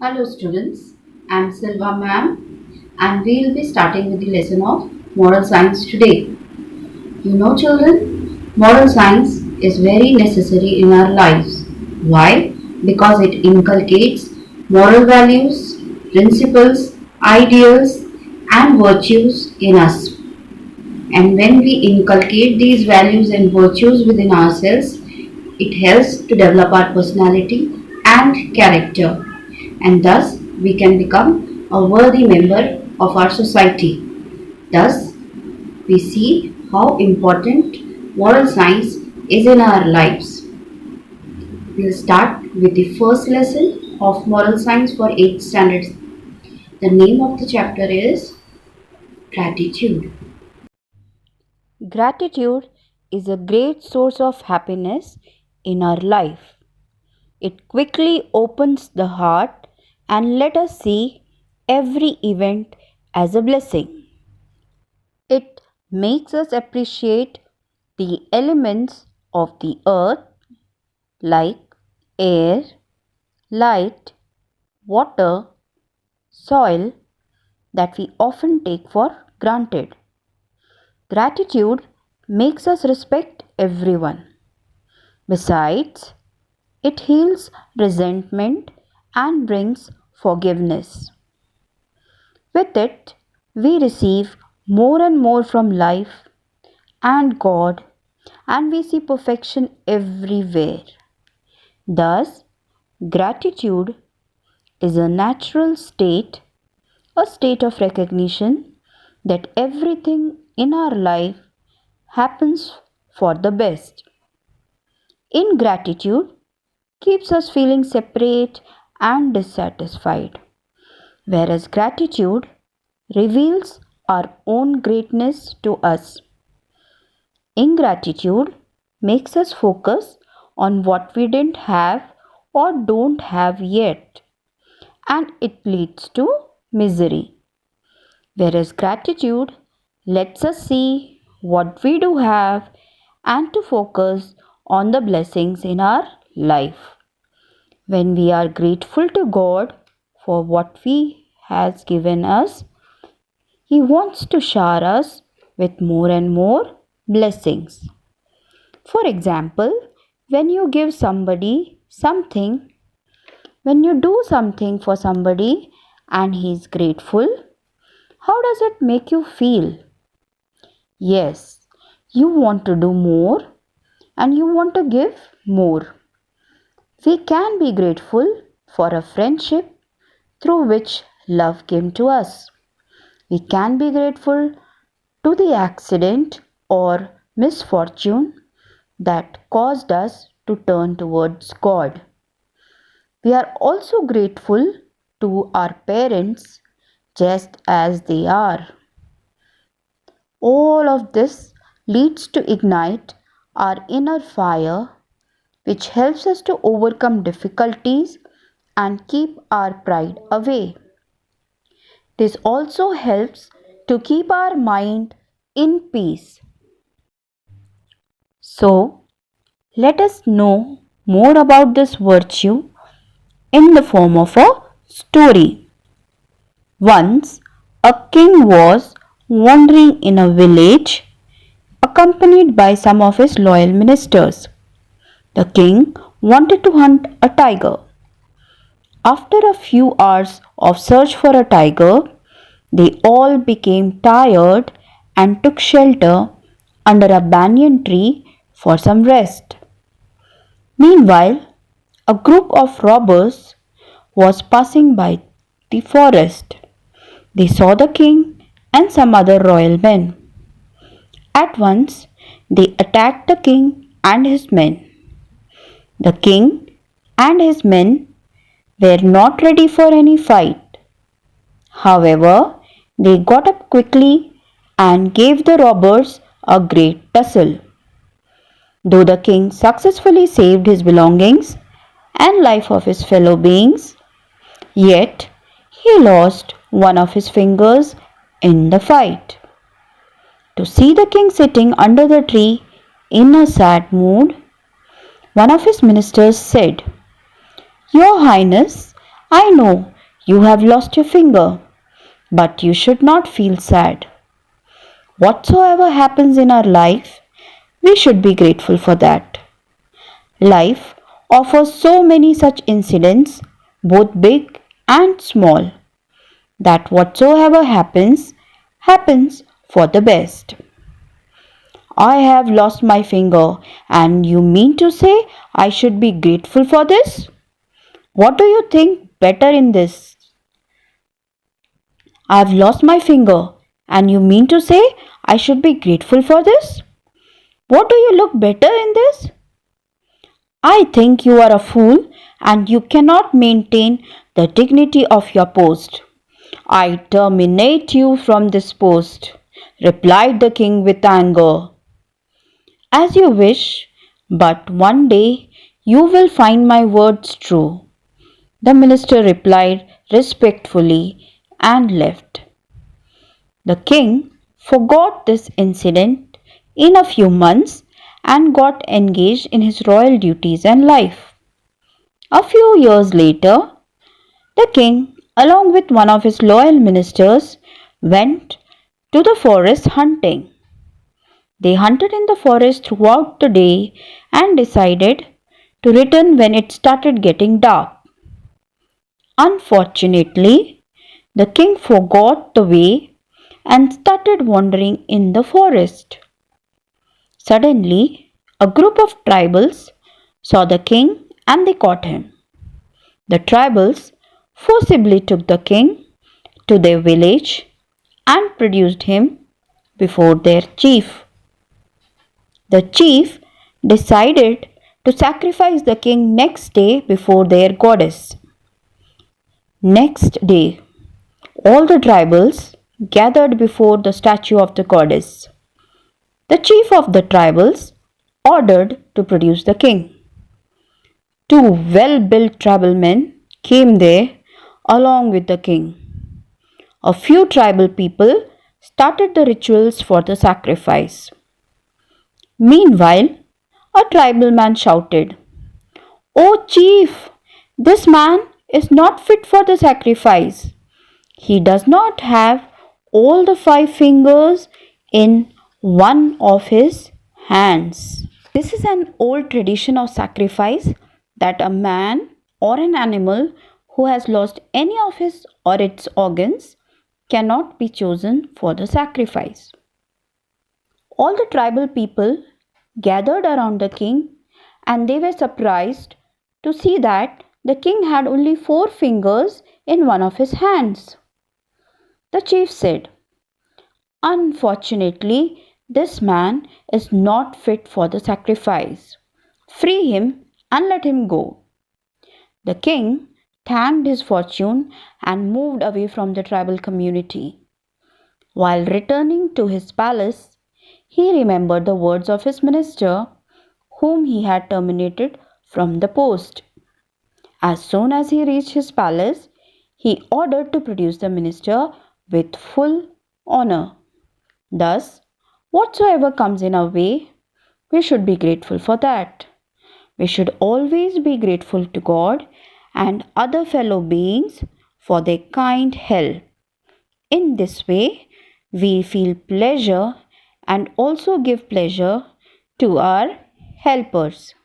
Hello students, I am Silva ma'am and we will be starting with the lesson of moral science today. You know children, moral science is very necessary in our lives. Why? Because it inculcates moral values, principles, ideals and virtues in us. And when we inculcate these values and virtues within ourselves, it helps to develop our personality and character, and thus we can become a worthy member of our society. Thus, we see how important moral science is in our lives. We'll start with the first lesson of moral science for 8th standard. The name of the chapter is Gratitude. Gratitude is a great source of happiness in our life. It quickly opens the heart and let us see every event as a blessing. It makes us appreciate the elements of the earth like air, light, water, soil that we often take for granted. Gratitude makes us respect everyone. Besides, it heals resentment and brings forgiveness. With it, we receive more and more from life and God, and we see perfection everywhere. Thus, gratitude is a natural state, a state of recognition that everything in our life happens for the best. Ingratitude keeps us feeling separate and dissatisfied, whereas gratitude reveals our own greatness to us. Ingratitude makes us focus on what we didn't have or don't have yet, and it leads to misery. Whereas gratitude lets us see what we do have and to focus on the blessings in our life. When we are grateful to God for what He has given us, He wants to shower us with more and more blessings. For example, when you give somebody something, when you do something for somebody and he is grateful, how does it make you feel? Yes, you want to do more and you want to give more. We can be grateful for a friendship through which love came to us. We can be grateful to the accident or misfortune that caused us to turn towards God. We are also grateful to our parents just as they are. All of this leads to ignite our inner fire, which helps us to overcome difficulties and keep our pride away. This also helps to keep our mind in peace. So, let us know more about this virtue in the form of a story. Once, a king was wandering in a village accompanied by some of his loyal ministers. The king wanted to hunt a tiger. After a few hours of search for a tiger, they all became tired and took shelter under a banyan tree for some rest. Meanwhile, a group of robbers was passing by the forest. They saw the king and some other royal men. At once, they attacked the king and his men. The king and his men were not ready for any fight. However, they got up quickly and gave the robbers a great tussle. Though the king successfully saved his belongings and life of his fellow beings, yet he lost one of his fingers in the fight. To see the king sitting under the tree in a sad mood, one of his ministers said, "Your Highness, I know you have lost your finger, but you should not feel sad. Whatsoever happens in our life, we should be grateful for that. Life offers so many such incidents, both big and small, that whatsoever happens, happens for the best. I have lost my finger, and you mean to say I should be grateful for this? What do you think better in this? I have lost my finger, and you mean to say I should be grateful for this? What do you look better in this? I think you are a fool and you cannot maintain the dignity of your post. I terminate you from this post, replied the king with anger. As you wish, but one day you will find my words true, the minister replied respectfully and left. The king forgot this incident in a few months and got engaged in his royal duties and life. A few years later, the king, along with one of his loyal ministers, went to the forest hunting. They hunted in the forest throughout the day and decided to return when it started getting dark. Unfortunately, the king forgot the way and started wandering in the forest. Suddenly, a group of tribals saw the king and they caught him. The tribals forcibly took the king to their village and produced him before their chief. The chief decided to sacrifice the king next day before their goddess. Next day, all the tribals gathered before the statue of the goddess. The chief of the tribals ordered to produce the king. Two well-built tribal men came there along with the king. A few tribal people started the rituals for the sacrifice. Meanwhile, a tribal man shouted, "Oh chief, this man is not fit for the sacrifice. He does not have all the 5 fingers in one of his hands." This is an old tradition of sacrifice that a man or an animal who has lost any of his or its organs cannot be chosen for the sacrifice. All the tribal people gathered around the king and they were surprised to see that the king had only 4 fingers in one of his hands. The chief said, "Unfortunately, this man is not fit for the sacrifice. Free him and let him go." The king thanked his fortune and moved away from the tribal community. While returning to his palace, he remembered the words of his minister, whom he had terminated from the post. As soon as he reached his palace, he ordered to produce the minister with full honor. Thus, whatsoever comes in our way, we should be grateful for that. We should always be grateful to God and other fellow beings for their kind help. In this way, we feel pleasure and also give pleasure to our helpers.